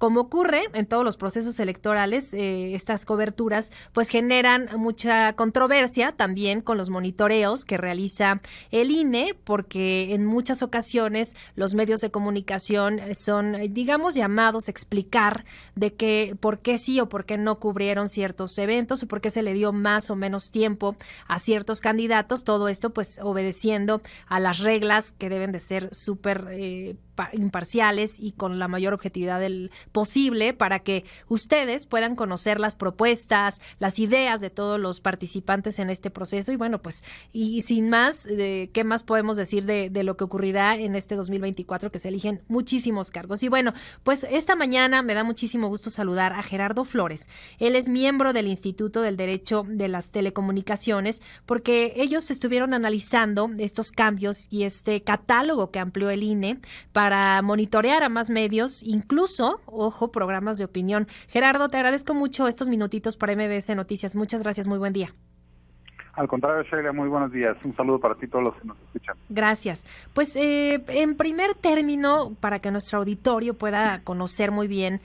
como ocurre en todos los procesos electorales, estas coberturas pues generan mucha controversia también con los monitoreos que realiza el INE, porque en muchas ocasiones los medios de comunicación son, digamos, llamados a explicar de que por qué sí o por qué no cubrieron ciertos eventos o por qué se le dio más o menos tiempo a ciertos candidatos, todo esto pues obedeciendo a las reglas que deben de ser súper imparciales y con la mayor objetividad posible para que ustedes puedan conocer las propuestas, las ideas de todos los participantes en este proceso. Y bueno, pues, y sin más, ¿qué más podemos decir de lo que ocurrirá en este 2024, que se eligen muchísimos cargos? Y bueno, pues esta mañana me da muchísimo gusto saludar a Gerardo Flores. Él es miembro del Instituto del Derecho de las Telecomunicaciones, porque ellos estuvieron analizando estos cambios y este catálogo que amplió el INE para monitorear a más medios, incluso, ojo, programas de opinión. Gerardo, te agradezco mucho estos minutitos para MBS Noticias. Muchas gracias, muy buen día. Al contrario, Sheila, muy buenos días. Un saludo para ti y todos los que nos escuchan. Gracias. Pues en primer término, para que nuestro auditorio pueda conocer muy bien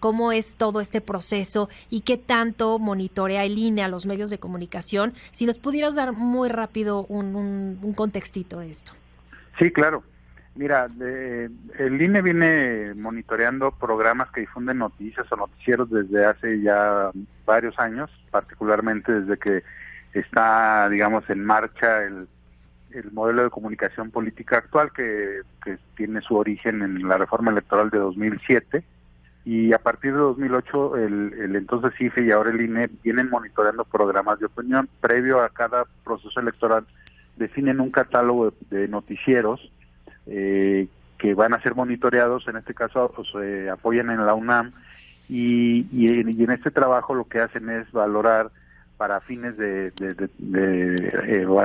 cómo es todo este proceso y qué tanto monitorea el INE a los medios de comunicación, si nos pudieras dar muy rápido un contextito de esto. Sí, claro. Mira, el INE viene monitoreando programas que difunden noticias o noticieros desde hace ya varios años, particularmente desde que está, digamos, en marcha el modelo de comunicación política actual que tiene su origen en la reforma electoral de 2007, y a partir de 2008 el entonces IFE y ahora el INE vienen monitoreando programas de opinión. Previo a cada proceso electoral definen un catálogo de noticieros que van a ser monitoreados. En este caso se apoyan en la UNAM y en este trabajo lo que hacen es valorar para fines de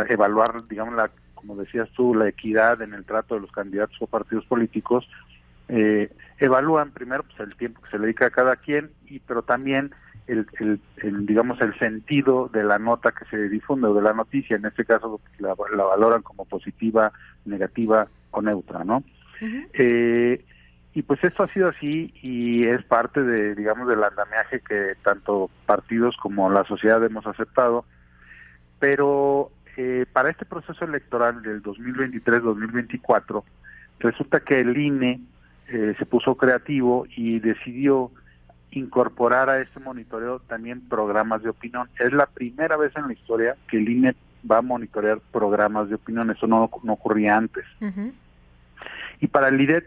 evaluar, digamos, como decías tú, la equidad en el trato de los candidatos o partidos políticos. Evalúan primero pues el tiempo que se le dedica a cada quien, pero también digamos, el sentido de la nota que se difunde o de la noticia. En este caso la valoran como positiva, negativa o neutra, ¿no? Uh-huh. Y pues esto ha sido así y es parte de, digamos, del andamiaje que tanto partidos como la sociedad hemos aceptado, pero para este proceso electoral del 2023-2024 resulta que el INE se puso creativo y decidió incorporar a este monitoreo también programas de opinión. Es la primera vez en la historia que el INE va a monitorear programas de opinión. Eso no ocurría antes. Uh-huh. Y para el IDET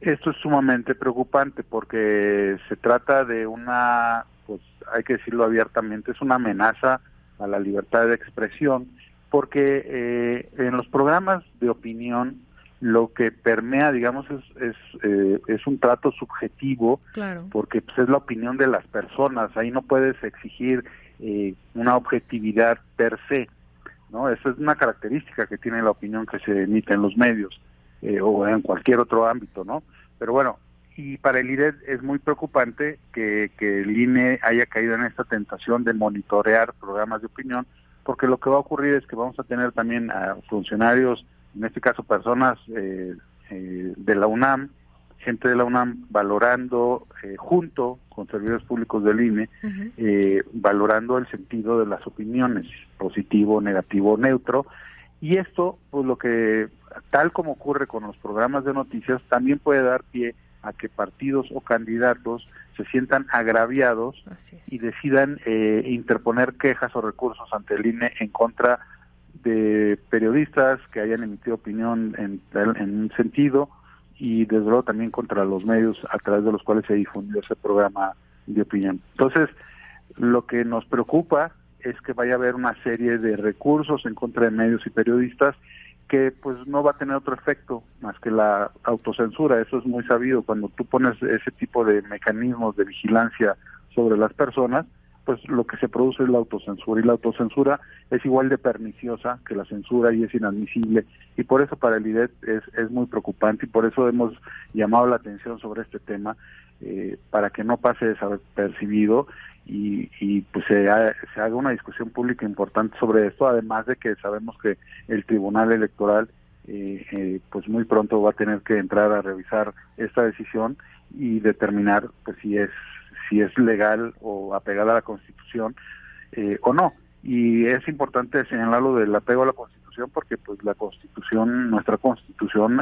esto es sumamente preocupante porque se trata de una, pues hay que decirlo abiertamente, es una amenaza a la libertad de expresión, porque en los programas de opinión lo que permea, digamos, es un trato subjetivo, claro, porque pues, es la opinión de las personas. Ahí no puedes exigir una objetividad per se, ¿no? Esa es una característica que tiene la opinión que se emite en los medios o en cualquier otro ámbito, ¿no? Pero bueno, y para el IDET es muy preocupante que el INE haya caído en esta tentación de monitorear programas de opinión, porque lo que va a ocurrir es que vamos a tener también a funcionarios, en este caso personas de la UNAM, gente de la UNAM valorando junto con servidores públicos del INE, uh-huh, valorando el sentido de las opiniones, positivo, negativo, neutro. Y esto, pues lo que, tal como ocurre con los programas de noticias, también puede dar pie a que partidos o candidatos se sientan agraviados y decidan interponer quejas o recursos ante el INE en contra de periodistas que hayan emitido opinión en un sentido, y desde luego también contra los medios a través de los cuales se difundió ese programa de opinión. Entonces, lo que nos preocupa es que vaya a haber una serie de recursos en contra de medios y periodistas que pues no va a tener otro efecto más que la autocensura. Eso es muy sabido. Cuando tú pones ese tipo de mecanismos de vigilancia sobre las personas, pues lo que se produce es la autocensura, y la autocensura es igual de perniciosa que la censura y es inadmisible, y por eso para el IDET es muy preocupante, y por eso hemos llamado la atención sobre este tema, para que no pase desapercibido y pues se haga una discusión pública importante sobre esto, además de que sabemos que el Tribunal Electoral pues muy pronto va a tener que entrar a revisar esta decisión y determinar pues si es legal o apegada a la Constitución o no. Y es importante señalar lo del apego a la Constitución porque pues la Constitución, nuestra Constitución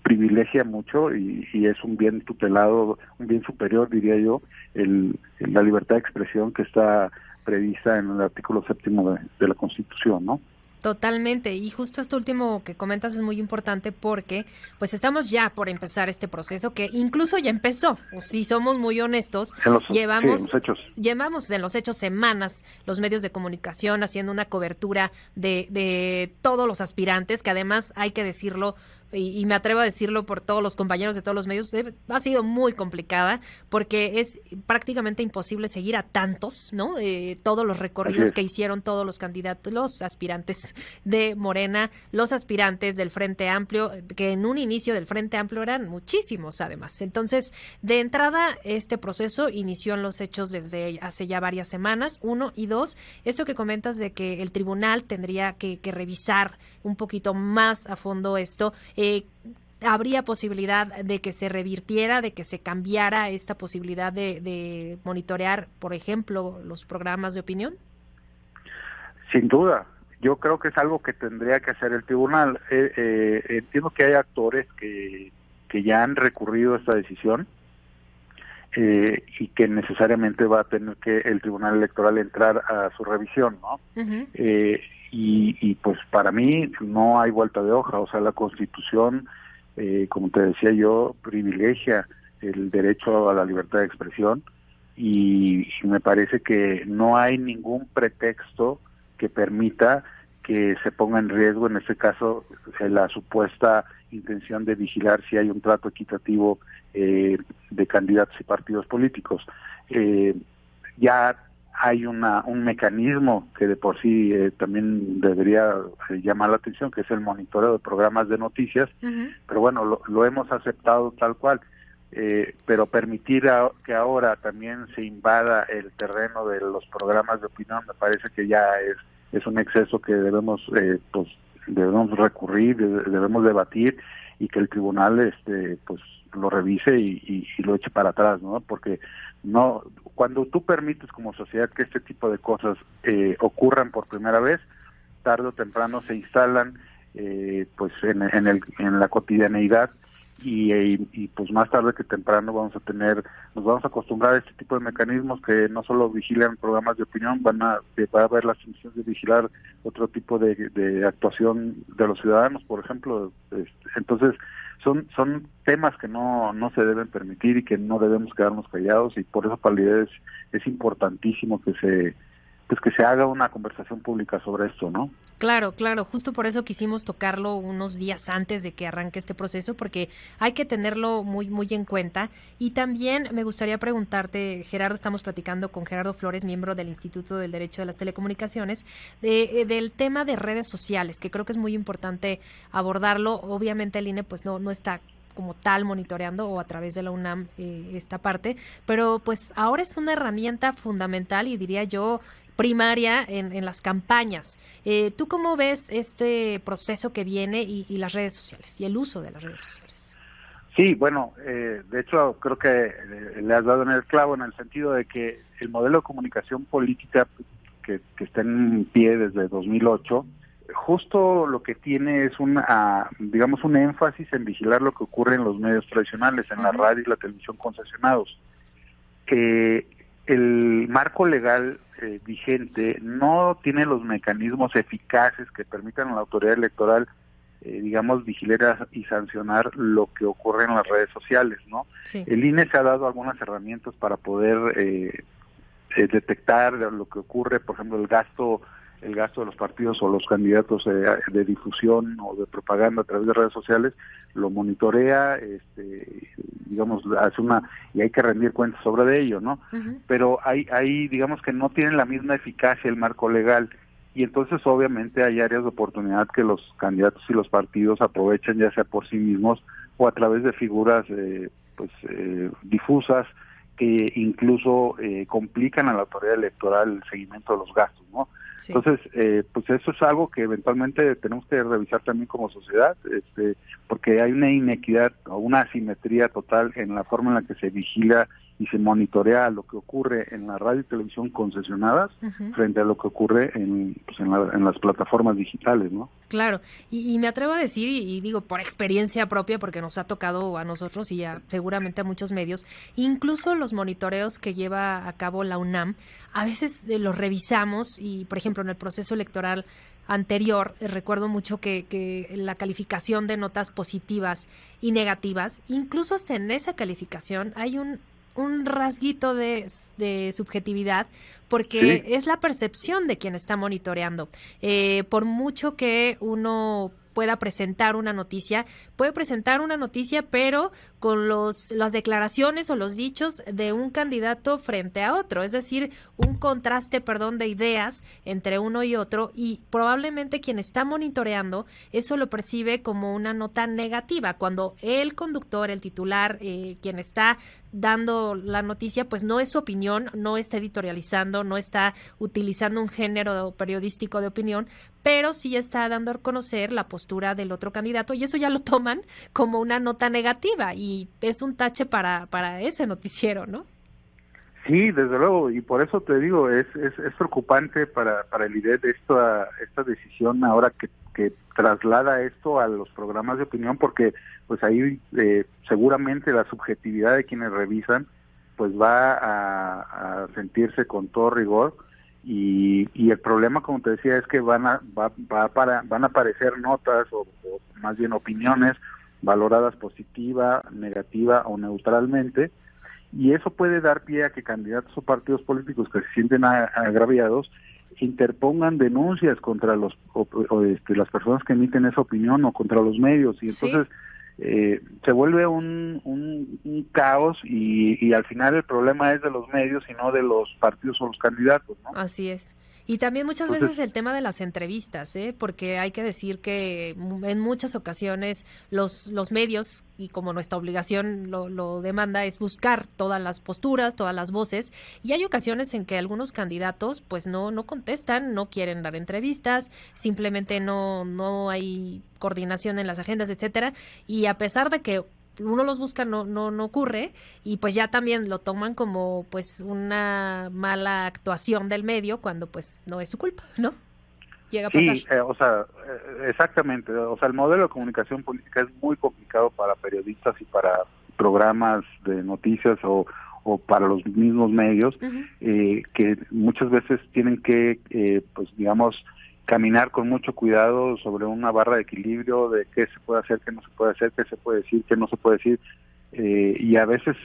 privilegia mucho y es un bien tutelado, un bien superior, diría yo, la libertad de expresión que está prevista en el artículo 7º de la Constitución, ¿no? Totalmente, y justo esto último que comentas es muy importante porque pues estamos ya por empezar este proceso que incluso ya empezó, o si somos muy honestos, llevamos en los hechos semanas los medios de comunicación haciendo una cobertura de todos los aspirantes, que además hay que decirlo, y me atrevo a decirlo por todos los compañeros de todos los medios, ha sido muy complicada porque es prácticamente imposible seguir a tantos, ¿no? Todos los recorridos que hicieron todos los candidatos, los aspirantes de Morena, los aspirantes del Frente Amplio, que en un inicio del Frente Amplio eran muchísimos además. Entonces, de entrada, este proceso inició en los hechos desde hace ya varias semanas, 1 y 2, esto que comentas de que el tribunal tendría que revisar un poquito más a fondo esto. ¿Habría posibilidad de que se revirtiera, de que se cambiara esta posibilidad de monitorear, por ejemplo, los programas de opinión? Sin duda. Yo creo que es algo que tendría que hacer el tribunal. Entiendo que hay actores que ya han recurrido a esta decisión y que necesariamente va a tener que el Tribunal Electoral entrar a su revisión, ¿no? Uh-huh. Y pues para mí no hay vuelta de hoja, o sea, la Constitución, como te decía yo, privilegia el derecho a la libertad de expresión y me parece que no hay ningún pretexto que permita que se ponga en riesgo, en este caso, la supuesta intención de vigilar si hay un trato equitativo de candidatos y partidos políticos. Ya hay un mecanismo que de por sí también debería llamar la atención, que es el monitoreo de programas de noticias, uh-huh. Pero bueno, lo hemos aceptado tal cual. Pero permitir que ahora también se invada el terreno de los programas de opinión me parece que ya es un exceso que debemos recurrir, debemos debatir y que el tribunal pues lo revise y lo eche para atrás, ¿no? Porque no, cuando tú permites como sociedad que este tipo de cosas ocurran por primera vez, tarde o temprano se instalan pues en la cotidianeidad y pues más tarde que temprano nos vamos a acostumbrar a este tipo de mecanismos que no solo vigilan programas de opinión, va a haber las funciones de vigilar otro tipo de actuación de los ciudadanos, por ejemplo. Entonces son temas que no se deben permitir y que no debemos quedarnos callados, y por eso para la idea es importantísimo que se haga una conversación pública sobre esto, ¿no? Claro, justo por eso quisimos tocarlo unos días antes de que arranque este proceso, porque hay que tenerlo muy, muy en cuenta. Y también me gustaría preguntarte, Gerardo, estamos platicando con Gerardo Flores, miembro del Instituto del Derecho de las Telecomunicaciones, del tema de redes sociales, que creo que es muy importante abordarlo. Obviamente el INE pues no está como tal monitoreando, o a través de la UNAM esta parte, pero pues ahora es una herramienta fundamental y diría yo primaria en las campañas. ¿Tú cómo ves este proceso que viene y las redes sociales y el uso de las redes sociales? Sí, bueno, de hecho creo que le has dado en el clavo, en el sentido de que el modelo de comunicación política que está en pie desde 2008, justo lo que tiene es un énfasis en vigilar lo que ocurre en los medios tradicionales, en la radio y la televisión concesionados. El marco legal vigente no tiene los mecanismos eficaces que permitan a la autoridad electoral, vigilar y sancionar lo que ocurre en las redes sociales, ¿no? Sí. El INE se ha dado algunas herramientas para poder detectar lo que ocurre, por ejemplo, el gasto de los partidos o los candidatos de difusión o de propaganda a través de redes sociales, lo monitorea, hace y hay que rendir cuentas sobre ello, ¿no? Uh-huh. Pero hay digamos que no tienen la misma eficacia el marco legal, y entonces obviamente hay áreas de oportunidad que los candidatos y los partidos aprovechan, ya sea por sí mismos o a través de figuras difusas que incluso complican a la autoridad electoral el seguimiento de los gastos, ¿no? Sí. Entonces, pues eso es algo que eventualmente tenemos que revisar también como sociedad, porque hay una inequidad o una asimetría total en la forma en la que se vigila y se monitorea lo que ocurre en la radio y televisión concesionadas frente a lo que ocurre en las plataformas digitales, ¿no? Claro, y me atrevo a decir, y digo por experiencia propia, porque nos ha tocado a nosotros y seguramente a muchos medios, incluso los monitoreos que lleva a cabo la UNAM, a veces los revisamos y, por ejemplo, en el proceso electoral anterior, recuerdo mucho que la calificación de notas positivas y negativas, incluso hasta en esa calificación hay un rasguito de subjetividad, porque Sí. es la percepción de quien está monitoreando. Por mucho que uno pueda presentar una noticia, puede presentar una noticia, pero con las declaraciones o los dichos de un candidato frente a otro, es decir, un contraste, de ideas entre uno y otro, y probablemente quien está monitoreando eso lo percibe como una nota negativa, cuando el conductor, el titular, quien está dando la noticia, pues no es su opinión, no está editorializando, no está utilizando un género periodístico de opinión, pero sí está dando a conocer la postura del otro candidato, y eso ya lo toman como una nota negativa, y es un tache para ese noticiero, ¿no? Sí, desde luego, y por eso te digo, es preocupante para el IDET esta decisión ahora que traslada esto a los programas de opinión, porque pues ahí seguramente la subjetividad de quienes revisan pues va a sentirse con todo rigor, y el problema, como te decía, es que van a aparecer notas o más bien opiniones valoradas positiva, negativa o neutralmente, y eso puede dar pie a que candidatos o partidos políticos que se sienten agraviados interpongan denuncias contra las personas que emiten esa opinión o contra los medios, y entonces se vuelve un caos, y al final el problema es de los medios y no de los partidos o los candidatos, ¿no? Así es. Y también muchas Entonces, veces el tema de las entrevistas, porque hay que decir que en muchas ocasiones los medios, y como nuestra obligación lo demanda, es buscar todas las posturas, todas las voces, y hay ocasiones en que algunos candidatos pues no contestan, no quieren dar entrevistas, simplemente no hay coordinación en las agendas, etcétera, y a pesar de que uno los busca, no ocurre, y pues ya también lo toman como pues una mala actuación del medio, cuando pues no es su culpa, ¿no? Llega a pasar. sí, exactamente, el modelo de comunicación política es muy complicado para periodistas y para programas de noticias o para los mismos medios, que muchas veces tienen que, pues digamos, caminar con mucho cuidado sobre una barra de equilibrio de qué se puede hacer, qué no se puede hacer, qué se puede decir, qué no se puede decir, y a veces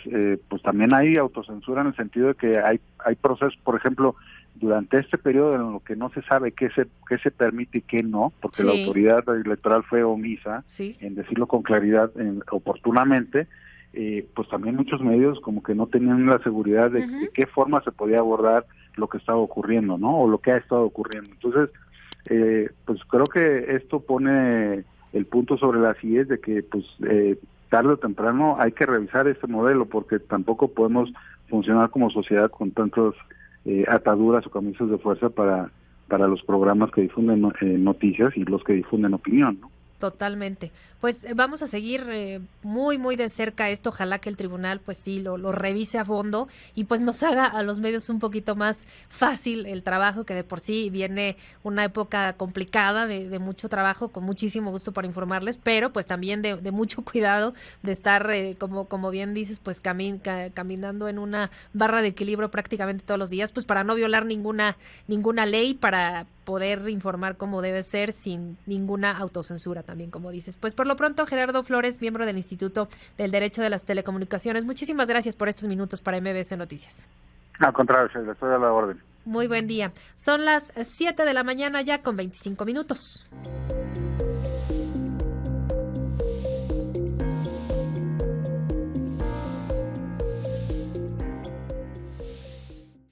pues también hay autocensura, en el sentido de que hay procesos, por ejemplo, durante este periodo en lo que no se sabe qué se permite y qué no, porque la autoridad electoral fue omisa en decirlo con claridad oportunamente, pues también muchos medios como que no tenían la seguridad de qué forma se podía abordar lo que estaba ocurriendo, ¿no? O lo que ha estado ocurriendo. Entonces, pues creo que esto pone el punto sobre las IES de que pues tarde o temprano hay que revisar este modelo, porque tampoco podemos funcionar como sociedad con tantas ataduras o camisas de fuerza para los programas que difunden noticias y los que difunden opinión, ¿no? Totalmente. Pues vamos a seguir muy, muy de cerca esto. Ojalá que el tribunal pues sí lo revise a fondo y pues nos haga a los medios un poquito más fácil el trabajo, que de por sí viene una época complicada de mucho trabajo, con muchísimo gusto para informarles, pero pues también de mucho cuidado, de estar, como bien dices, pues caminando en una barra de equilibrio prácticamente todos los días, pues para no violar ninguna ley, para poder informar como debe ser sin ninguna autocensura también, como dices. Pues por lo pronto, Gerardo Flores, miembro del Instituto del Derecho de las Telecomunicaciones, muchísimas gracias por estos minutos para MBS Noticias. Al contrario, estoy a la orden. Muy buen día. Son las 7 de la mañana ya con 25 minutos.